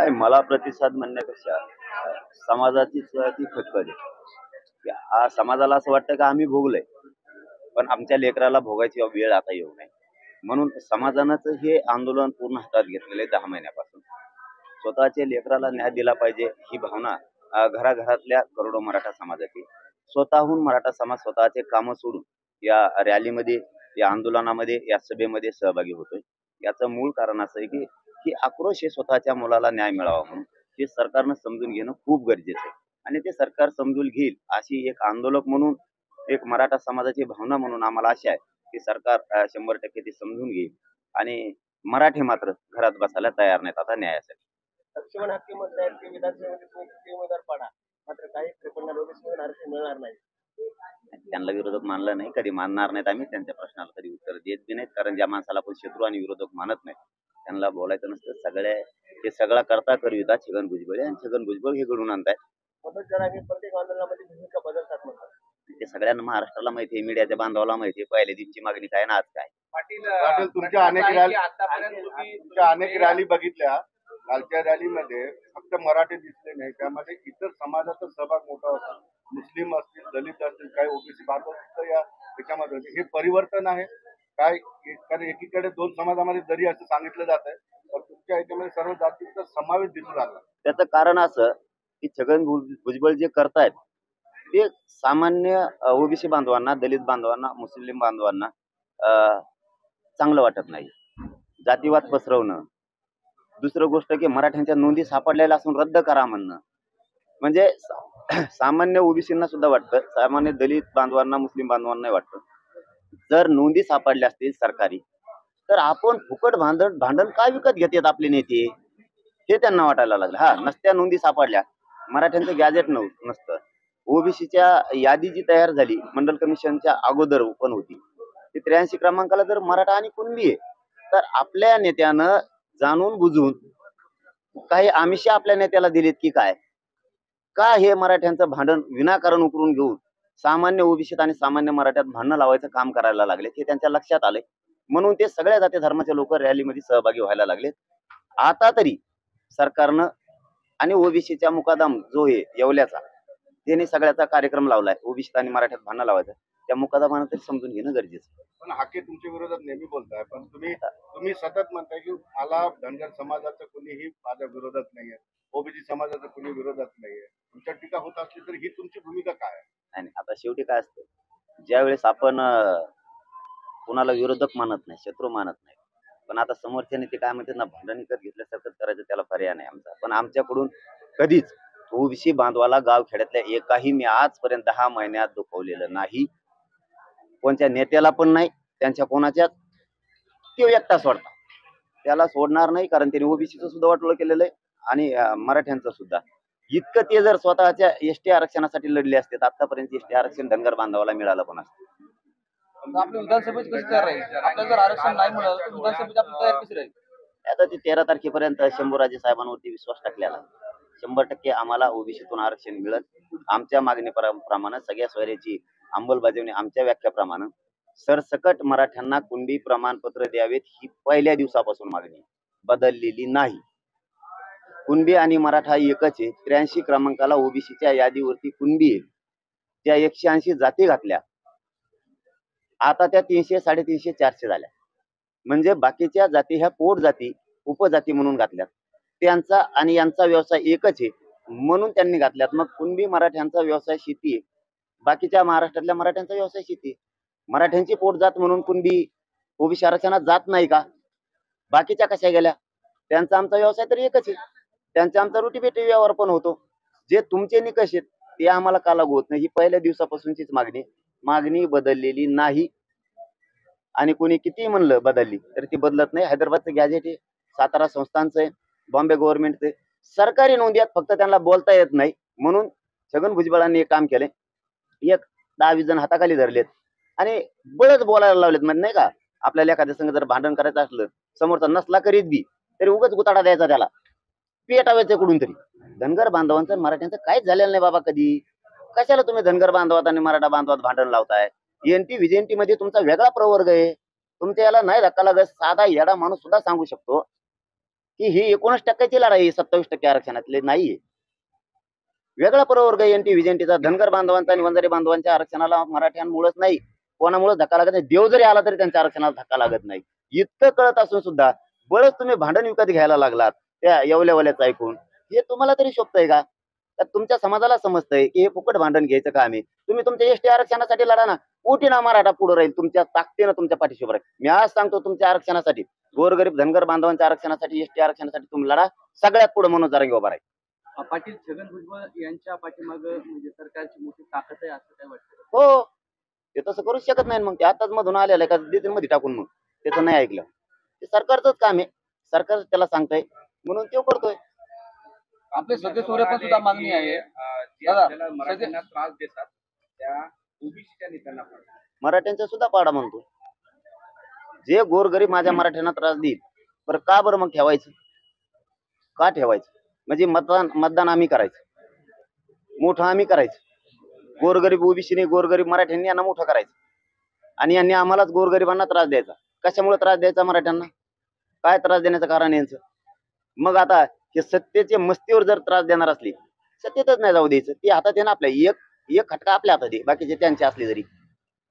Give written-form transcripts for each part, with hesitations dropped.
नाही, मला प्रतिसाद म्हणण्यापेक्षा समाजाची ती खतखत आहे. की समाजाला असं वाटतं की आम्ही भोगलोय, पण आमच्या लेकराला भोगायची वेळ आता येऊ नये. म्हणून समाजानंच हे आंदोलन पूर्ण हातात घेतलेलं आहे 10 महिन्यापासून. स्वतःच्या लेकराला न्याय दिला पाहिजे ही भावना घराघरातल्या करोडो मराठा समाजाची. स्वतःहून मराठा समाज स्वतःचे कामं सोडून या रॅलीमध्ये, या आंदोलनामध्ये, या सभेमध्ये सहभागी होतोय. याचं मूळ कारण असं आहे की ही आक्रोश हे स्वतःच्या मुलाला न्याय मिळावा म्हणून हे सरकारनं समजून घेणं खूप गरजेचं आहे. आणि ते सरकार समजून घेईल अशी एक आंदोलक म्हणून, एक मराठा समाजाची भावना म्हणून आम्हाला आशा आहे की सरकार 100% ते समजून घेईल आणि मराठी मात्र घरात बसायला तयार नाहीत आता न्यायासाठी. लक्ष्मण हत्ती म्हणतायत की विधानसभेमध्ये तुम्ही किती उमेदवार पडा, मात्र काही त्रेपन्न ओबीसी आरक्षण मिळणार नाही. त्यांना विरोधक मानलं नाही, कधी मानणार नाहीत. आम्ही त्यांच्या प्रश्नाला कधी उत्तर देत बी नाहीत, कारण ज्या माणसाला आपण शत्रू आणि विरोधक मानत नाही त्यांना बोलायचं नसतं. हे सगळा करता करविता छगन भुजबळ आणि छगन भुजबळ हे घडून आणतायत. मनोज जरांगे प्रत्येक आंदोलनामध्ये भूमिका बदलतात म्हणतात. ते सगळ्यांना महाराष्ट्राला माहिती आहे, मीडियाच्या बांधवाला माहिती आहे, पहिल्या दिवशी मागणी काय ना आज काय. पाटील तुमच्या अनेक रॅली बघितल्या. कालच्या रॅलीमध्ये फक्त मराठी दिसले नाही, त्यामध्ये इतर समाजाचा सहभाग मोठा होता. मुस्लिम असतील, दलित असतील, काही ओबीसी बांधव सुद्धा या त्याच्यामध्ये होते. हे परिवर्तन आहे काय? कारण एकीकडे 2 समाजामध्ये जरी असं सांगितलं जात आहे, तर तुमच्या याच्यामध्ये सर्व जातींचा समावेश दिसून आला. त्याचं कारण असं की छगन भुजबळ जे करतायत ते सामान्य ओबीसी बांधवांना, दलित बांधवांना, मुस्लिम बांधवांना चांगलं वाटत नाही. जातीवाद पसरवणं, दुसरं गोष्ट की मराठ्यांच्या नोंदी सापडलेल्या असून रद्द करा म्हणणं, म्हणजे सामान्य ओबीसींना सुद्धा वाटतं, सामान्य दलित बांधवांना, मुस्लिम बांधवांना वाटतं जर नोंदी सापडल्या असतील सरकारी तर आपण फुकट भांडण का विकत घेतात आपले नेते, हे त्यांना वाटायला लागलं. हा, नसत्या नोंदी सापडल्या, मराठ्यांचं गॅजेट नसतं, ओबीसीच्या यादी जी तयार झाली मंडल कमिशनच्या अगोदर पण होती, ती 83 क्रमांकाला जर मराठा आणि कुणबी आहे, तर आपल्या नेत्यानं जाणून बुजून काही आमिषे आपल्या नेत्याला दिलीत की काय? का हे मराठ्यांचं भांडण विनाकारण उकरून घेऊन सामान्य ओबीसीत आणि सामान्य मराठ्यात भांडण लावायचं काम करायला लागले, हे त्यांच्या लक्षात आले. म्हणून ते सगळ्या जाती धर्माचे लोक रॅलीमध्ये सहभागी व्हायला लागले. आता तरी सरकारनं आणि ओबीसीच्या मुकादम जो आहे येवल्याचा, त्यांनी सगळ्याचा कार्यक्रम लावलाय ओबीसीत आणि मराठ्यात भांडण लावायचं, त्या मुकादमानं तरी समजून घेणं गरजेचं आहे. पण हाके तुमच्या विरोधात नेहमी बोलताय, पण तुम्ही सतत म्हणताय की मला धनगर समाजाचं कुणीही माझ्या विरोधात नाहीये, ओबीसी समाजाचं कुणी विरोधात नाहीये. तुमच्या टीका होत असली तर ही तुमची भूमिका काय आहे? आणि आता शेवटी काय असतं, ज्यावेळेस आपण कुणाला विरोधक मानत नाही, शत्रू मानत नाही, पण आता समोरच्याने ते काय म्हणतात ना, भांडण विकत घेतल्यासारखं करायचं, त्याला पर्याय नाही आमचा. पण आमच्याकडून कधीच ओबीसी बांधवाला गाव खेड्यातल्या एकाही मी आजपर्यंत 10 महिन्यात दुखवलेलं नाही, कोणत्या नेत्याला पण नाही, त्यांच्या कोणाच्या ते एकटा सोडता, त्याला सोडणार नाही, कारण त्यांनी ओबीसीचं सुद्धा वाटोळं केलेलं आहे आणि मराठ्यांचं सुद्धा. इतकं ते जर स्वतःच्या एसटी आरक्षणासाठी लढले असते तर आतापर्यंत एसटी आरक्षण धनगर बांधवाला मिळालं पण असतं. आपल्या विधानसभेत कशी तयार राहील? आपल्याला जर आरक्षण नाही मिळालं तर विधानसभेची आपली तयार कशी राहील? आता ती 13 तारखेपर्यंत शंभूराजे साहेबांवरती विश्वास टाकलेला, 100% आम्हाला ओबीसीतून आरक्षण मिळत. आमच्या मागणीप्रमाणे सगळ्या सोयऱ्याची अंमलबजावणी आमच्या व्याख्याप्रमाणे सरसकट मराठ्यांना कुणबी प्रमाणपत्र द्यावेत ही पहिल्या दिवसापासून मागणी बदललेली नाही. कुणबी आणि मराठा एकच आहे. 83 क्रमांकाला ओबीसीच्या यादीवरती कुणबी आहे, त्या 180 जाती घातल्या, आता त्या 300, 350, 400 झाल्या. म्हणजे बाकीच्या जाती ह्या पोट जाती, उपजाती म्हणून घातल्यात. त्यांचा आणि यांचा व्यवसाय एकच आहे म्हणून त्यांनी घातल्यात. मग कुणबी मराठ्यांचा व्यवसाय शेती आहे, बाकीच्या महाराष्ट्रातल्या मराठ्यांचा व्यवसाय शेती आहे. मराठ्यांची पोट जात म्हणून कुणबी ओबीसी आरक्षणात जात नाही का? बाकीच्या कशा गेल्या? त्यांचा आमचा व्यवसाय तर एकच आहे, त्यांचा आमचा रोटीबेटी व्यवहार पण होतो. जे तुमचे निकष आहेत ते आम्हाला का लागू होत नाही, ही पहिल्या दिवसापासूनचीच मागणी बदललेली नाही. आणि कोणी किती म्हणलं बदलली तर ती बदलत नाही. हैदराबादचं गॅजेट आहे, सातारा संस्थांचं आहे, बॉम्बे गव्हर्नमेंटचं आहे, सरकारी नोंदी आहेत, फक्त त्यांना बोलता येत नाही. म्हणून छगन भुजबळांनी एक काम केलंय, एक 10-20 जण हाताखाली धरलेत आणि बळच बोलायला लावलेत. म्हणजे नाही का, आपल्याला एखाद्या संग जर भांडण करायचं असलं, समोरचा नसला करीत बी तरी उगाच गुताडा द्यायचा, त्याला पेटावायचं कुठून तरी. धनगर बांधवांचं मराठ्यांचं काहीच झालेलं नाही बाबा कधी. कशाला तुम्ही धनगर बांधवात आणि मराठा बांधवात भांडण लावताय? एनटी व्हिजेंटी मध्ये तुमचा वेगळा प्रवर्ग आहे, तुमच्या याला नाही धक्का लागत. साधा येडा माणूस सुद्धा सांगू शकतो की ही 19% लढाई 27% आरक्षणातली नाहीये. वेगळा प्रवर्ग एनटी व्हीजेंटीचा धनगर बांधवांचा आणि वंजारी बांधवांच्या आरक्षणाला मराठ्यांमुळेच नाही, कोणामुळे धक्का लागत नाही. देव जरी आला तरी त्यांच्या आरक्षणाला धक्का लागत नाही. इतकं कळत असून सुद्धा बळच तुम्ही भांडण विकत घ्यायला लागलात त्या येवल्यावाल्याचं ऐकून. हे तुम्हाला तरी शोभतंय का? तर तुमच्या समाजाला समजतंय की हे फुकट भांडण घ्यायचं काम आहे. तुम्ही तुमच्या एसटी आरक्षणासाठी लढा ना. कोटीना मराठा पुढे राहील, तुमच्या ताकदीनं तुमच्या पाठीशी उभा राहील. मी आज सांगतो तुमच्या आरक्षणासाठी, गोरगरीब धनगर बांधवांच्या आरक्षणासाठी, एसटी आरक्षणासाठी तुम्ही लढा. सगळ्यात पुढे मनोज जरांगे उभा राहील. पाटील छगन भुजबळ यांच्या पाठीमागं म्हणजे सरकारची मोठी ताकद आहे असं काय वाटतं? हो, ते तसं करूच शकत नाही. मग ते आताच मधून आलेलं आहे का देतील मध्ये टाकून, मग त्याचं नाही ऐकलं. ते सरकारचंच काम आहे, सरकार त्याला सांगतंय म्हणून तो करतोय. आपले सगळे सोयरे सुद्धा मागणी आहे दादा, मराठ्यांना त्रास देतात त्या ओबीसीच्या नेत्यांना पण मराठ्यांचा सुद्धा पाडा म्हणतो. जे गोरगरीब माझ्या मराठ्यांना त्रास देईल, बरं का बरं मग ठेवायचं? का ठेवायचं? म्हणजे मतदान आम्ही करायचं, मोठं आम्ही करायचं. गोरगरीब ओबीसीने गोरगरीब मराठ्यांनी यांना मोठं करायचं आणि यांनी आम्हालाच गोरगरिबांना त्रास द्यायचा. कशामुळे त्रास द्यायचा मराठ्यांना? काय त्रास देण्याचं कारण यांचं? मग आता हे सत्तेचे मस्तीवर जर त्रास देणार असली, सत्तेतच नाही जाऊ द्यायचं. ती हातात आहे ना आपल्या, एक खटका आपल्या हातात आहे, बाकीचे त्यांचे असले तरी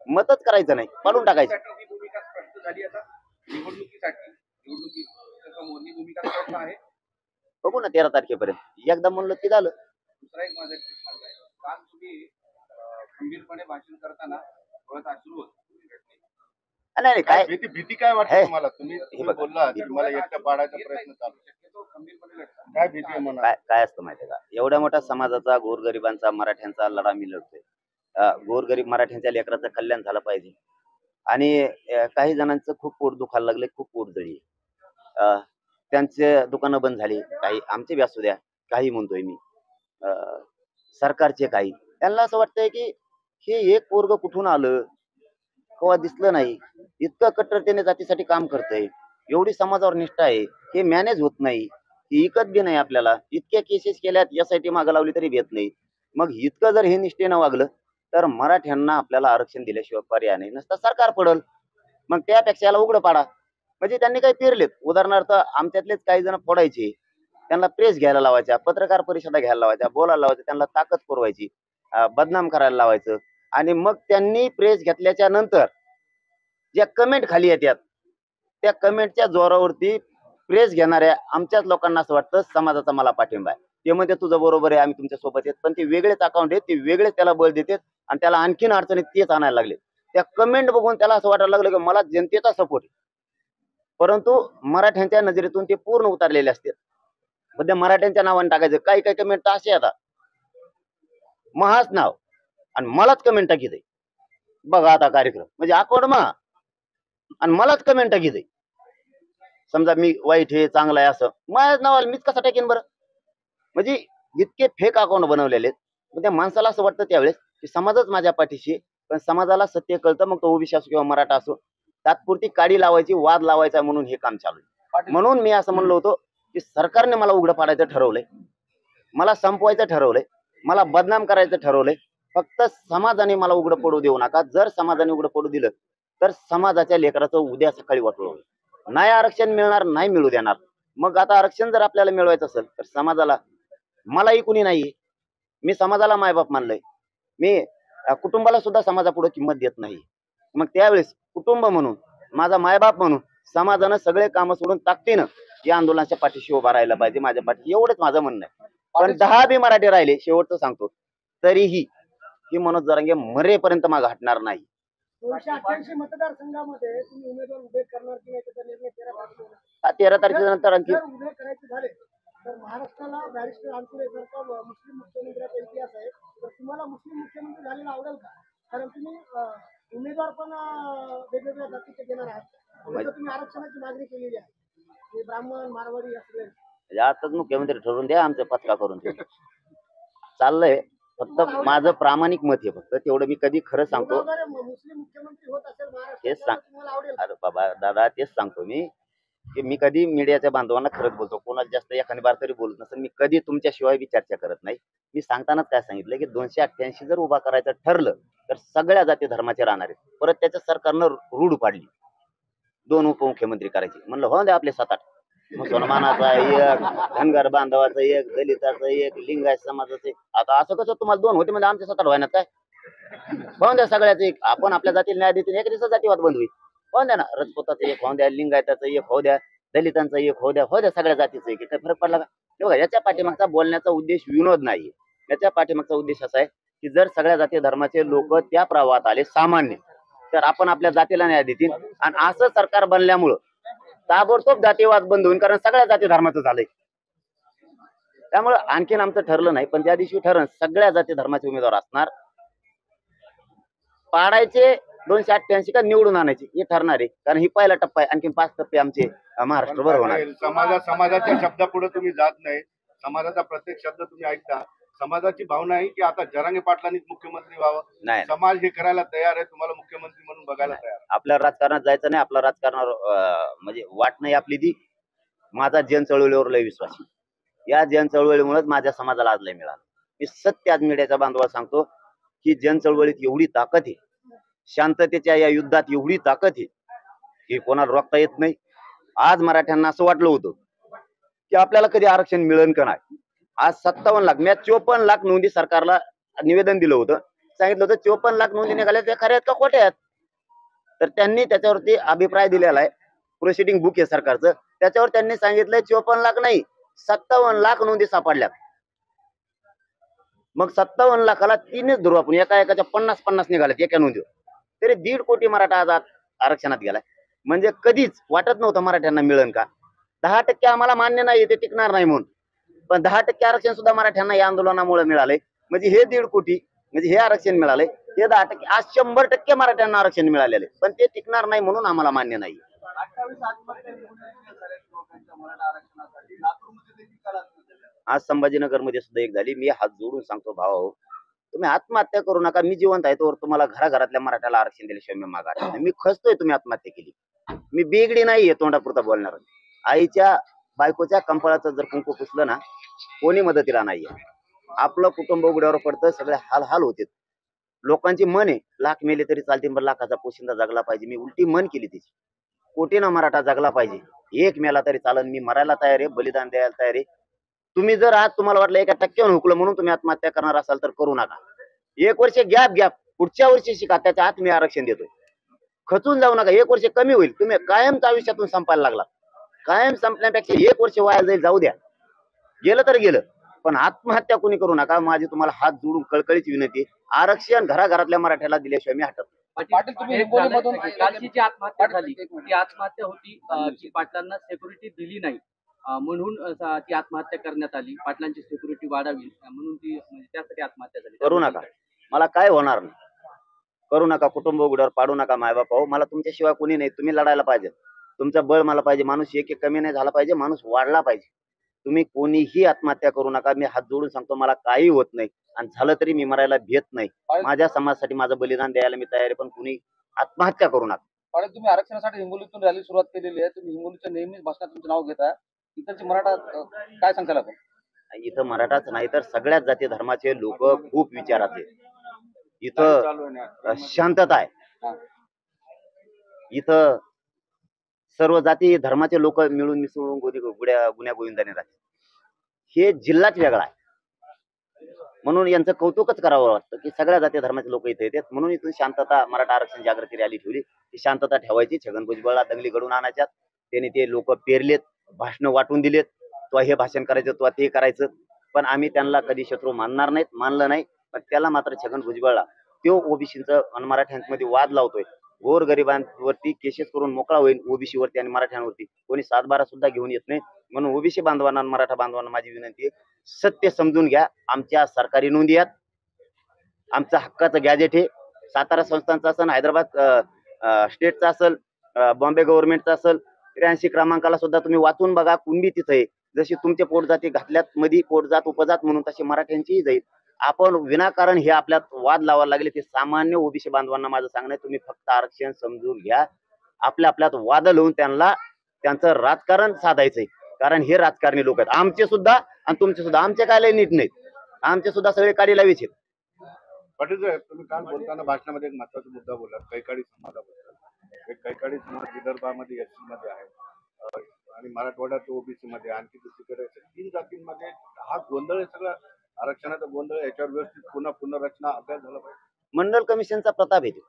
मतच करायचं नाही, पाडून टाकायचं. ही भूमिका स्पष्ट झाली आता निवडणुकीसाठी समोर ही भूमिका स्पष्ट आहे. बघू ना 13 तारखेपर्यंत एकदा म्हणलं की झालं. दुसरा एक माझा प्रश्न आहे, काल तुम्ही खंबीरपणे भाषण करताना थोडासा अश्रू होत नाही काय भीती काय वाटते हे, तुम्हाला? तुम्ही बघा, बोलला की मला एकटं पाडायचा प्रयत्न चालू आहे. काय भीती आहे म्हणा? काय असतं माहितीये का, एवढ्या मोठ्या समाजाचा, गोरगरिबांचा, मराठ्यांचा लढा मी लढतोय. गोरगरीब मराठ्यांच्या लेकराचं कल्याण झालं पाहिजे. आणि काही जणांचं खूप पोट दुखायला लागले, खूप पोट जळी. त्यांचे दुकानं बंद झाली, काही आमचे बी असू द्या, काही म्हणतोय मी, सरकारचे काही. त्यांना असं वाटतंय की हे एक पोरग कुठून आलं, केव्हा दिसलं नाही, इतकं कट्टरतेने जातीसाठी काम करतंय, एवढी समाजावर निष्ठा आहे, हे मॅनेज होत नाही, ही इकत बी नाही आपल्याला. इतक्या केसेस केल्यात, SIT मागं लावली तरी भेट नाही. मग इतकं जर हे निष्ठेनं वागलं तर मराठ्यांना आपल्याला आरक्षण दिल्याशिवाय पर्याय नाही, नसता सरकार पडल. मग त्यापेक्षा याला उघडं पाडा. म्हणजे त्यांनी काही पेरलेत. उदाहरणार्थ आमच्यातलेच काही जण फोडायचे, त्यांना प्रेस घ्यायला लावायच्या, पत्रकार परिषदा घ्यायला लावायच्या, बोलायला लावायचं, त्यांना ताकद पुरवायची, बदनाम करायला लावायचं. आणि मग त्यांनी प्रेस घेतल्याच्या नंतर ज्या कमेंट खाली येतात, त्या कमेंटच्या जोरावरती प्रेस घेणाऱ्या आमच्याच लोकांना असं वाटतं समाजाचा मला पाठिंबा आहे. ते म्हणते तुझं बरोबर आहे, आम्ही तुमच्या सोबत आहेत. पण ते वेगळेच अकाउंट आहेत, ते वेगळेच त्याला बळ देतात आणि त्याला आणखीन अडचणीत तेच आणायला लागले. त्या कमेंट बघून त्याला असं वाटायला लागलं की मला जनतेचा सपोर्ट आहे. परंतु मराठ्यांच्या नजरेतून ते पूर्ण उतारलेले असतात. पण त्या मराठ्यांच्या नावाने टाकायचं. काही काही कमेंट तर असे आता महाच नाव आणि मलाच कमेंट टाकीत आहे. बघा आता कार्यक्रम म्हणजे अकाउंट महा आणि मलाच कमेंट टाकीत आहे. समजा मी वाईट आहे, चांगला आहे, असं माझ्याच नावाला मीच कसा टाकेन बरं? म्हणजे इतके फेक अकाउंट बनवलेले आहेत. मग त्या माणसाला असं वाटतं त्यावेळेस की समाजच माझ्या पाठीशी, पण समाजाला सत्य कळतं. मग तो ओबीसी असो किंवा मराठा असो, तात्पुरती काडी लावायची, वाद लावायचा म्हणून हे काम चालू आहे. म्हणून मी असं म्हणलो होतो की सरकारने मला उघडं पाडायचं ठरवलंय, मला संपवायचं ठरवलंय, मला बदनाम करायचं ठरवलंय. फक्त समाजाने मला उघडं पडू देऊ नका. जर समाजाने उघडं पडू दिलं तर समाजाच्या लेकराचं उद्या सकाळी वाटलं होईल. नाही आरक्षण मिळणार, नाही मिळू देणार. मग आता आरक्षण जर आपल्याला मिळवायचं असेल तर समाजाला, मलाही कुणी नाहीये, मी समाजाला मायबाप मानलंय, मी कुटुंबाला सुद्धा समाजापुढे किंमत देत नाही. मग त्यावेळेस कुटुंब म्हणून, माझा मायबाप म्हणून समाजानं सगळे कामं सोडून ताकदीनं या आंदोलनाच्या पाठीशी उभा राहायला पाहिजे, माझ्या पाठीशी. एवढंच माझं म्हणणं आहे. पण 10 बी मराठे राहिले, शेवटचं सांगतो, तरीही ही मनोज जरांगे मरेपर्यंत मागे हटणार नाही. 288 मतदारसंघामध्ये तुम्ही उमेदवार उभे करणार की नाही त्याचा निर्णय 13 तारखेनंतर आणखी जर उभे करायचे झाले तर महाराष्ट्राला बॅरिस्टर अंकुरे सारखा मुस्लिम मुख्यमंत्र्याचा इतिहास आहे, तर तुम्हाला मुस्लिम मुख्यमंत्री झालेला आवडेल का? कारण तुम्ही उमेदवार पण वेगवेगळ्या जातीचे घेणार आहात. तुम्ही आरक्षणाची मागणी केलेली आहे, हे ब्राह्मण, मारवाडी असले. आताच मुख्यमंत्री ठरवून द्या, आमचं पत्का करून द्या. चाललंय. फक्त माझं प्रामाणिक मत आहे, फक्त तेवढं मी कधी खरं सांगतो. मुस्लिम मुख्यमंत्री होत असेल तेच महाराष्ट्रात, तुम्हाला सांग, आवडेल? अरे बाबा दादा, तेच सांगतो मी की मी कधी मीडियाच्या बांधवांना खरंच बोलतो, कोणाला जास्त एखादी बार तरी बोलत नसेल. मी कधी तुमच्याशिवाय बी चर्चा करत नाही. मी सांगतानाच काय सांगितलं की 288 जर उभा करायचं ठरलं तर सगळ्या जाती धर्माचे राहणार आहेत. परत त्याच्या सरकारनं रूढ पाडली 2 उपमुख्यमंत्री करायची. म्हणलं हो द्या आपले 7-8. मुसलमानाचा एक, धनगर बांधवाचा एक, दलिताचा एक, लिंगायत समाजाचा एक. आता असं कसं तुम्हाला दोन होते म्हणजे आमच्या 7-8 व्हायनात काय? होऊन द्या सगळ्याच एक. आपण आपल्या जातीला न्याय देतो एक दिवसा जातीवाद बंद होईल. होऊन द्या ना, रजपुताचं एक होऊन द्या, लिंगायताचं एक होऊ द्या, दलितांचं एक होऊ द्या सगळ्या जातीचं एक. काय फरक पडला का? हे बघा, याच्या पाठीमागचा बोलण्याचा उद्देश विनोद नाही. याच्या पाठीमागचा उद्देश असा आहे की जर सगळ्या जाती धर्माचे लोक त्या प्रवाहात आले सामान्य, तर आपण आपल्या जातीला न्याय देतील. आणि असं सरकार बनल्यामुळं ताबडतोब जातीवाद बंद होईल, कारण सगळ्या जाती धर्माचं झालंय. त्यामुळे आणखीन आमचं ठरलं नाही, पण त्या दिवशी ठरण सगळ्या जाती धर्माचे उमेदवार असणार. पाडायचे 288 का निवडून आणायचे हे ठरणार आहे, कारण ही पहिला टप्पा आहे. आणखीन 5 टप्पे आमचे महाराष्ट्रभर होणार आहे. समाजाच्या शब्दापुढे तुम्ही जात नाही, समाजाचा प्रत्येक शब्द तुम्ही ऐकता. समाजाची भावना आहे की आता जरांगे पाटलांनीच मुख्यमंत्री व्हावं. नाही, समाज हे करायला तयार आहे, तुम्हाला मुख्यमंत्री म्हणून बघायला तयार आहे. आपल्या राजकारणात जायचं नाही. आपल्या राजकारणावर म्हणजे वाट नाही आपली ती. माझा जन चळवळीवर लय विश्वास आहे. या जन चळवळीमुळेच माझ्या समाजाला आज लय मिळालं. मी सत्य आज मीडियाच्या बांधवाला सांगतो की जन चळवळीत एवढी ताकद आहे, शांततेच्या या युद्धात एवढी ताकद आहे की कोणाला रोखता येत नाही. आज मराठ्यांना असं वाटलं होतं की आपल्याला कधी आरक्षण मिळेल का नाही. आज 57 लाख, मी 54 लाख नोंदी सरकारला निवेदन दिलं होतं. सांगितलं होतं 54 लाख नोंदी निघाल्या, त्या खऱ्या आहेत का खोट्या आहेत. तर त्यांनी त्याच्यावरती अभिप्राय दिलेला आहे. प्रोसिडिंग बुक आहे सरकारचं, त्याच्यावर त्यांनी सांगितलंय 54 लाख नाही 57 लाख नोंदी सापडल्यात. मग 57 लाखाला 3च धरू आपण, एकाच्या 50-50 निघाल्यात एका नोंदीवर. तरी 1.5 कोटी मराठा आज आरक्षणात गेलाय. म्हणजे कधीच वाटत नव्हतं मराठ्यांना मिळेल का. 10% आम्हाला मान्य नाही, ते टिकणार नाही म्हणून, पण 10% आरक्षण सुद्धा मराठ्यांना या आंदोलनामुळे मिळालंय. म्हणजे हे 1.5 कोटी म्हणजे हे आरक्षण मिळालंय, हे 10%. आज 100% मराठ्यांना आरक्षण मिळालेले, पण ते टिकणार नाही म्हणून आम्हाला मान्य नाही. 28 आत्महत्या लोकांच्या मराठा आरक्षणासाठी लातूरमध्ये देखील काल आत्महत्या झाल्या. आज संभाजीनगरमध्ये सुद्धा एक झाली. मी हात जोडून सांगतो भाऊ, तुम्ही आत्महत्या करू नका. मी जिवंत आहे तोवर तुम्हाला घराघरातल्या मराठ्याला आरक्षण दिल्याशिवाय मी माघार नाही. मी खचतोय तुम्ही आत्महत्या केली. मी बेगडी नाहीये तोंडापुरता बोलणार. आईच्या बायकोच्या कंपाळाचं जर कुंकू पुसलं ना, कोणी मदतीला नाहीये. आपलं कुटुंब उघड्यावर पडतं, सगळे हाल होते. लोकांची मन आहे लाख मेले तरी चालतील, पण लाखाचा पोशिंदा जगला पाहिजे. मी उलटी मन केली तिची. कोटीनं मराठा जगला पाहिजे. एक मेला तरी चालन, मी मरायला तयार आहे, बलिदान द्यायला तयार आहे. तुम्ही जर आज तुम्हाला वाटलं 1% हुकलं म्हणून तुम्ही आत्महत्या करणार असाल तर करू नका. 1 वर्ष गॅप पुढच्या वर्षी शिका, त्याच्या आत मी आरक्षण देतोय. खचून जाऊ नका. 1 वर्ष कमी होईल, तुम्ही कायमच आयुष्यातून संपायला लागला. कायम संपण्यापेक्षा 1 वर्ष वाया जाईल, जाऊ द्या. गेलं तर गेलं, पण आत्महत्या कोणी करू नका. माझी तुम्हाला हात जोडून कळकळीची विनंती आहे. आरक्षण घराघरातल्या मराठ्याला दिल्याशिवाय मी हटत नाही. पाटील, तुम्ही हिंगोलीमधून कालची जी आत्महत्या झाली ती आत्महत्या होती की पाटलांना सिक्युरिटी दिली नाही म्हणून ती आत्महत्या करण्यात आली. पाटलांची सिक्युरिटी वाढावी म्हणून ती म्हणजे त्यासाठी आत्महत्या झाली. करू नका, मला काय होणार नाही. करू नका. कुटुंब उघड्यावर पाडू नका. मायबाप हो, मला तुमच्याशिवाय कोणी नाही. तुम्ही लढायला पाहिजे. तुमचं बळ मला पाहिजे. माणूस एक कमी नाही झाला पाहिजे, माणूस वाढला पाहिजे. तुम्ही कोणीही आत्महत्या करू नका. मी हात जोडून सांगतो, मला काही होत नाही, आणि झालं तरी मी मरायला भेट नाही. माझ्या समाजासाठी माझं बलिदान द्यायला मी तयार आहे, पण कुणी आत्महत्या करू नका. पाटील, तुम्ही आरक्षणासाठी हिंगोलीतून रॅली सुरुवात केलेली आहे. तुम्ही हिंगोलीच्या नेहमीच भाषणात तुमचं नाव घेता. इकडचे मराठा काय सांगताल आपण? इथं मराठाच नाही तर सगळ्याच जाती धर्माचे लोक खूप विचाराचे. इथं शांतता आहे. इथं सर्व जाती धर्माचे लोक मिळून मिसळून गुण्या गोविंदाने राहते. हे जिल्हाच वेगळा आहे, म्हणून यांचं कौतुकच करावं वाटतं की सगळ्या जाती धर्माचे लोक इथे येतात. म्हणून इथून शांतता, मराठा आरक्षण जागृती रॅली ठेवली. ती शांतता ठेवायची. छगन भुजबळला दंगली घडून आणायच्यात. त्यांनी ते लोक पेरलेत, भाषण वाटून दिलेत. तो हे भाषण करायचं, तो ते करायचं, पण आम्ही त्यांना कधी शत्रू मानणार नाहीत, मानलं नाही. पण त्याला मात्र छगन भुजबळला तो ओबीसीचं आणि मराठ्यांमध्ये वाद लावतोय. गोरगरिबांवरती केसेस करून मोकळा होईल, ओबीसी वरती आणि मराठ्यांवरती कोणी 7-12 सुद्धा घेऊन येत नाही. म्हणून ओबीसी बांधवांना आणि मराठा बांधवांना माझी विनंती आहे, सत्य समजून घ्या. आमच्या सरकारी नोंदी आहेत, आमचं हक्काचं गॅजेट आहे. सातारा संस्थांचं असेल, हैदराबाद स्टेटचा असेल, बॉम्बे गव्हर्नमेंटचा असेल, 83 क्रमांकाला सुद्धा तुम्ही वाचून बघा. कुणबी तिथं आहे. जशी तुमचे पोटजाती घातल्यात मध्ये पोटजात उपजात म्हणून, तशी मराठ्यांचीही जाईल. आपण विनाकारण हे आपल्यात वाद लावायला लागले. ते सामान्य ओबीसी बांधवांना माझं सांगणं आहे, तुम्ही फक्त आरक्षण समजून घ्या. आपल्यात वाद लावून त्यांचं राजकारण साधायचंय, कारण हे राजकारणी लोक आहेत. आमचे सुद्धा आणि तुमचे सुद्धा. आमचे काय लय नीट नाहीत, आमचे सुद्धा सगळे काढी लावायचे. पाटील साहेब, तुम्ही काल बोलताना भाषणामध्ये एक महत्वाचा मुद्दा बोलला, कैकाडी समाजाबद्दल. कैकाडी समाज विदर्भामध्ये एसटी मध्ये आहे. आणि मराठवाड्यात ओबीसी मध्ये आणखी दुसरीकडे अशा 3 जातींमध्ये हा गोंधळ आहे सगळा आरक्षणाचा गोंधळ आहे. याच्यावर व्यवस्थित पुन्हा पुनर्रचना अभ्यास झाला पाहिजे. मंडल कमिशनचा प्रताप आहे तो.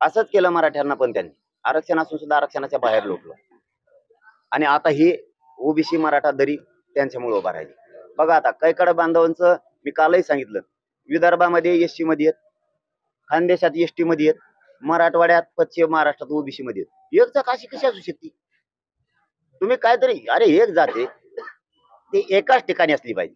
असंच केलं मराठ्यांना पण त्यांनी, आरक्षण असून सुद्धा आरक्षणाच्या बाहेर लोटलं. आणि आता ही ओबीसी मराठा दरी त्यांच्यामुळे उभा राहिली. बघा आता कैकड बांधवांचं मी कालही सांगितलं, विदर्भामध्ये एसटी मध्ये आहेत, खानदेशात एसटी मध्ये आहेत, मराठवाड्यात पश्चिम महाराष्ट्रात ओबीसी मध्ये आहेत. एक जात अशी कशी असू शकते? तुम्ही काहीतरी, अरे एक जाते ते एकाच ठिकाणी असली पाहिजे.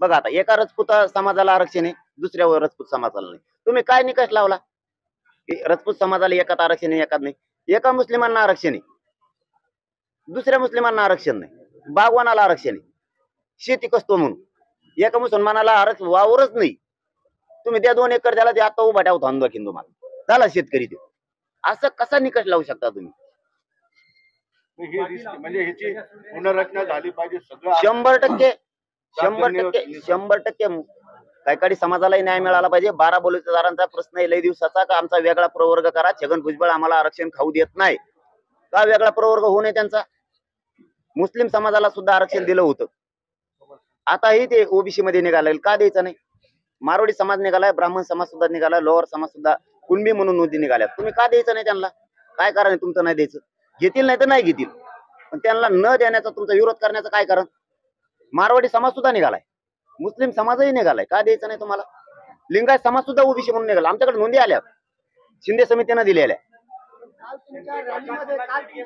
बघा आता एका राजपूत समाजाला आरक्षण आहे, दुसऱ्या राजपूत समाजाला नाही. तुम्ही काय निकष लावला की राजपूत समाजाला एकात आरक्षण आहे एकात नाही? एका मुस्लिमांना आरक्षण आहे, दुसऱ्या मुस्लिमांना आरक्षण नाही. बागवानाला आरक्षण आहे, शेती कसतो म्हणून. एका मुसलमानाला आरक्षण वावरच नाही. तुम्ही त्या 2 एकर त्याला ते आता उभा ठेवतो आणखीन तुम्हाला झाला शेतकरी ते. असं कसा निकष लावू शकता तुम्ही? हे रिस्क म्हणजे ह्याची पुनर्रचना झाली पाहिजे सगळं. 100% 100% कैकाडी समाजालाही न्याय मिळाला पाहिजे. 12 बलुतेदारांचा प्रश्न आहे लय दिवसाचा, का आमचा वेगळा प्रवर्ग करा. छगन भुजबळ आम्हाला आरक्षण खाऊ देत नाही. का वेगळा प्रवर्ग होऊ नये त्यांचा? मुस्लिम समाजाला सुद्धा आरक्षण दिलं होतं, आताही ते ओबीसी मध्ये निघाले, का द्यायचं नाही? मारवाडी समाज निघालाय, ब्राह्मण समाज सुद्धा निघाला, लोअर समाज सुद्धा कुणबी म्हणून नोंदी निघाल्या. तुम्ही का द्यायचं नाही त्यांना? काय कारण आहे तुमचं नाही द्यायचं? घेतील नाही तर नाही घेतील, पण त्यांना न देण्याचा तुमचा विरोध करण्याचं काय कारण? मारवाडी समाज सुद्धा निघालाय, मुस्लिम समाजही निघालाय, का द्यायचं नाही तुम्हाला? लिंगायत समाज सुद्धा ओबीसी म्हणून निघाला. आमच्याकडे नोंदी आल्या, शिंदे समितीनं दिलेल्या. काल तुमच्या रॅलीमध्ये जातीय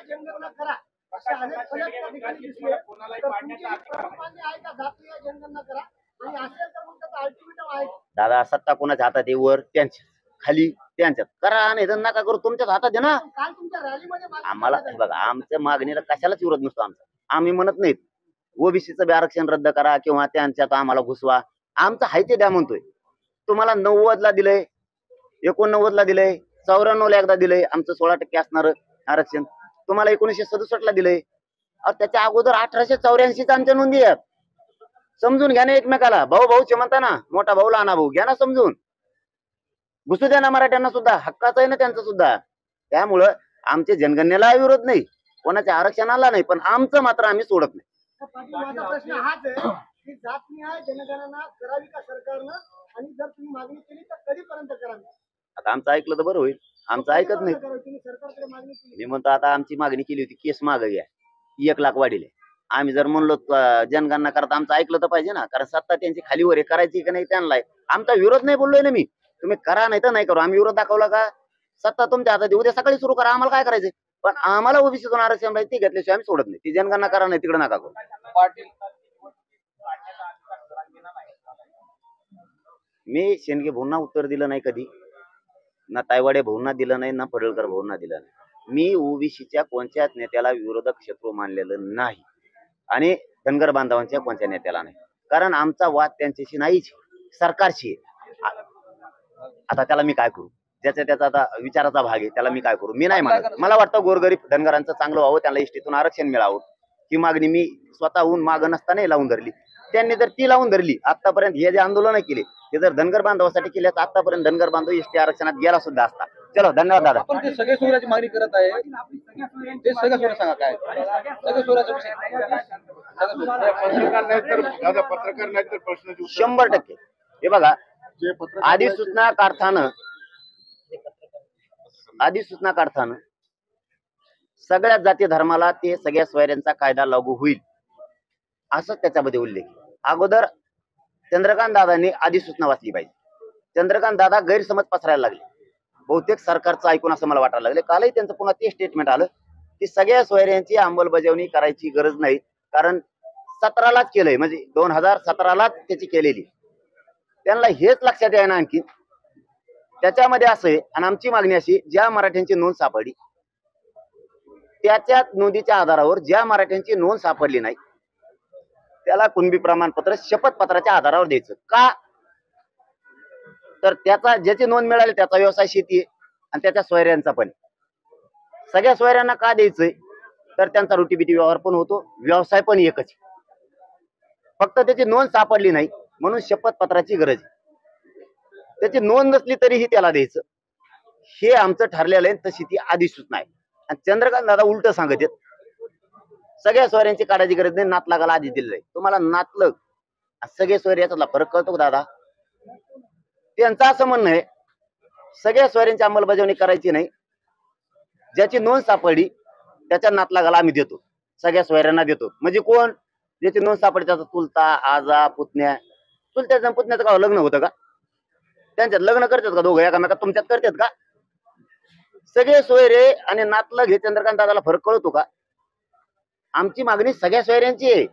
जनगणना करा असे अनेक फलक त्या ठिकाणी दिसले. तर तुमची ही प्रमुख मागणी आहे का जातीय जनगणना करा? आणि असेल तर मग त्याचा अल्टिमेटम आहे. दादा सत्ता कोणाच्या हातात आहे? वर त्यांच्या, खाली त्यांच्यात. करा नाही तर नका करू, तुमच्याच हातात आहे ना. काल तुमच्या रॅलीमध्ये मागणी आम्हाला करण्यात आली. बघा, आमच्या मागणीला कशालाच विरोध नसतो आमचा. आम्ही म्हणत नाहीत ओबीसीचं बी आरक्षण रद्द करा किंवा त्यांच्यात आम्हाला घुसवा. आमचं हाय ते द्या म्हणतोय. तुम्हाला 90 ला दिलंय, 89 ला दिलंय, 94 ला एकदा दिलंय आमचं 16% असणार आरक्षण. तुम्हाला 1967 ला दिलंय. त्याच्या अगोदर 1884 आमच्या नोंदी आहेत. समजून घ्या ना एकमेकाला. भाऊ भाऊचे म्हणता ना, मोठा भाऊ लहाना भाऊ, घ्या ना समजून. घुसू द्या ना मराठ्यांना सुद्धा, हक्काचं आहे ना त्यांचं सुद्धा. त्यामुळं आमच्या जनगणनेला विरोध नाही, कोणाच्या आरक्षणाला नाही, पण आमचं मात्र आम्ही सोडत नाही. तर पाटील, माझा प्रश्न हाच आहे की जातनिहाय जनगणना करावी का सरकारनं? आणि जर तुम्ही मागणी केली तर कधीपर्यंत करावी? आता आमचं ऐकलं तर बरं होईल, आमचं ऐकत नाही. तुम्ही सरकारकडे मागणी केली. मी म्हणतो आता आमची मागणी केली होती, केस मागे घ्या, 1 लाख वाढीले. आम्ही जर म्हणलो जनगणना करता, आमचं ऐकलं तर पाहिजे ना, कारण सत्ता त्यांची खालीवर आहे, करायची की नाही त्यांना. आमचा विरोध नाही बोललोय ना मी. तुम्ही करा नाही तर नाही करू. आम्ही विरोध दाखवला का? सत्ता तुमच्या हातात, उद्या सकाळी सुरू करा, आम्हाला काय करायचंय? पण आम्हाला ओबीसीतून आरक्षण पाहिजे, ती घेतल्याशिवाय आम्ही सोडत नाही. ती जनगणना करा नाही तिकडे नका करू. पाटील मी शेंडगे भाऊंना उत्तर दिलं नाही कधी, ना तायवाडे भाऊंना दिलं नाही, ना पडळकर भाऊंना दिलं नाही. मी ओबीसीच्या कोणत्याच नेत्याला विरोधक शत्रू मानलेलं नाही आणि धनगर बांधवांच्या कोणत्या नेत्याला नाही. कारण आमचा वाद त्यांच्याशी नाहीच, सरकारशी आहे. आता त्याला मी काय करू? त्याचा आता विचाराचा भाग आहे, त्याला मी काय करू? मी नाही मागत. मला वाटतं गोरगरीब धनगरांचं चांगलं व्हावं, त्यांना इष्टीतून आरक्षण मिळावं, ही मागणी मी स्वतःहून मागं नसताना लावून धरली. त्यांनी जर ती लावून धरली, आतापर्यंत हे जे आंदोलन केले ते जर धनगर बांधवासाठी केले, तर आतापर्यंत धनगर बांधव एसटी आरक्षणात गेला सुद्धा असता. चलो, धन्यवाद दादा. आपण ते सगळे सोयऱ्याची मागणी करत आहे, ते सगळं सोयरा सांगा काय सगळं सोयऱ्याचा विषय. पत्रकार नाही तर दादा, पत्रकार नाही तर प्रश्नाची उत्तर 100%. हे बघा, जे पत्रकार अधिसूचना काढताना सगळ्या जाती धर्माला ते सगळ्या सोयऱ्यांचा कायदा लागू होईल असं त्याच्यामध्ये उल्लेख. अगोदर चंद्रकांत दादांनी अधिसूचना वाचली पाहिजे. चंद्रकांत दादा गैरसमज पसरायला लागले, बहुतेक सरकारचं ऐकून असं मला वाटायला लागले. कालही त्यांचं पुन्हा ते स्टेटमेंट आलं की सगळ्या सोयऱ्यांची अंमलबजावणी करायची गरज नाही, कारण 17लाच केलंय, म्हणजे 2017लाच त्याची केलेली. त्यांना हेच लक्षात आहे ना आणखी त्याच्यामध्ये असं आहे. आणि आमची मागणी अशी, ज्या मराठ्यांची नोंद सापडली त्याच्या नोंदीच्या आधारावर ज्या मराठ्यांची नोंद सापडली नाही त्याला कुणबी प्रमाणपत्र शपथपत्राच्या आधारावर द्यायचं. का? तर त्याचा ज्याची नोंद मिळाली त्याचा व्यवसाय शेती आहे आणि त्याच्या सोयऱ्यांचा पण. सगळ्या सोयऱ्यांना का द्यायचंय? तर त्यांचा रोटीबिटी व्यवहार पण होतो, व्यवसाय पण एकच. फक्त त्याची नोंद सापडली नाही म्हणून शपथपत्राची गरज आहे. त्याची नोंद नसली तरीही त्याला द्यायचं, हे आमचं ठरलेलं आहे. तशी ती अधिसूचना आहे. आणि चंद्रकांत दादा उलट सांगत आहेत सगळ्या सोयऱ्यांची काढायची गरज नाही, नातलागाला आधी दिलंय. तुम्हाला नातलग सगळे सोयरे याच्यातला फरक कळतो का दादा? त्यांचं असं म्हणणं आहे सगळ्या सोयऱ्यांची अंमलबजावणी करायची नाही, ज्याची नोंद सापडली त्याच्या नातलागाला आम्ही देतो, सगळ्या सोयऱ्यांना देतो. म्हणजे कोण? ज्याची नोंद सापडली त्याचा चुलता, आजा, पुतण्या. चुलत्याचं आणि पुतण्याचं का लग्न होतं का? त्यांच्यात लग्न करतात का दोघं एकामेका? तुमच्यात करतात का? सगळे सोयरे आणि नातलग हे चंद्रकांत दादाला फरक कळतो का? आमची मागणी सगळ्या सोयऱ्यांची आहे.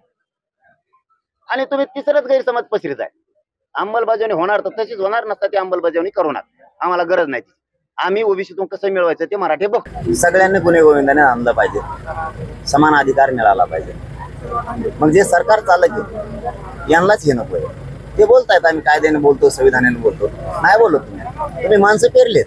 आणि तुम्ही तिसरंच गैरसमज पसरीत आहे. अंमलबजावणी होणार तर तशीच होणार, नसता ती अंमलबजावणी करू नका, आम्हाला गरज नाही. आम्ही ओबीसीतून कसं मिळवायचं ते मराठी बघ. सगळ्यांनी गुन्हे गोविंदाने आणलं पाहिजे, समान अधिकार मिळाला पाहिजे. मग जे सरकार चालक आहे यांनाच हे नको आहे. ते बोलतायत आम्ही कायद्याने बोलतो, संविधानाने बोलतो. नाही बोलत तुम्ही माणसं पेरलेत.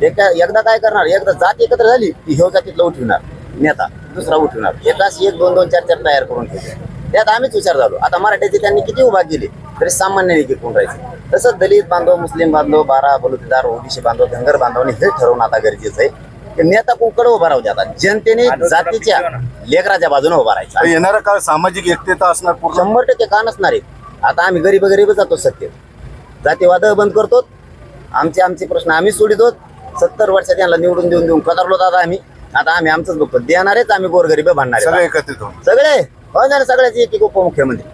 एकदा काय करणार, एकदा जात एकत्र झाली की ह्यो जातीतला उठविणार नेता, दुसरा उठविणार, एकाच 1 2 2 4 4 तयार करून ठेवले. त्यात आम्हीच विचार झालो. आता मराठ्याचे त्यांनी किती उभा केले तरी सामान्य कोण राहायचे. तसंच दलित बांधव, मुस्लिम बांधव, बारा बलुतेदार, ओबीसी बांधव, धनगर बांधवांनी हे ठरवणं आता गरजेचं आहे की नेता कोणकडे उभा राहू द्या. आता जनतेने जातीच्या लेकराच्या बाजूने उभा राहायचा. येणारा काळ सामाजिक एकतेचा असणार पूर्ण 100% का नसणार आहे. आता आम्ही गरीब जातो सत्तेत, जातीवाद बंद करतो, आमचे प्रश्न आम्ही सोडितो. 70 वर्षात यांना निवडून देऊन कदारलो दादा आम्ही. आता आम्ही आमचंच बघतो, देणारेच आम्ही गोरगरीब भांडणार सगळे एकत्रित होऊन सगळे हो ना, सगळ्याचे एक उपमुख्यमंत्री.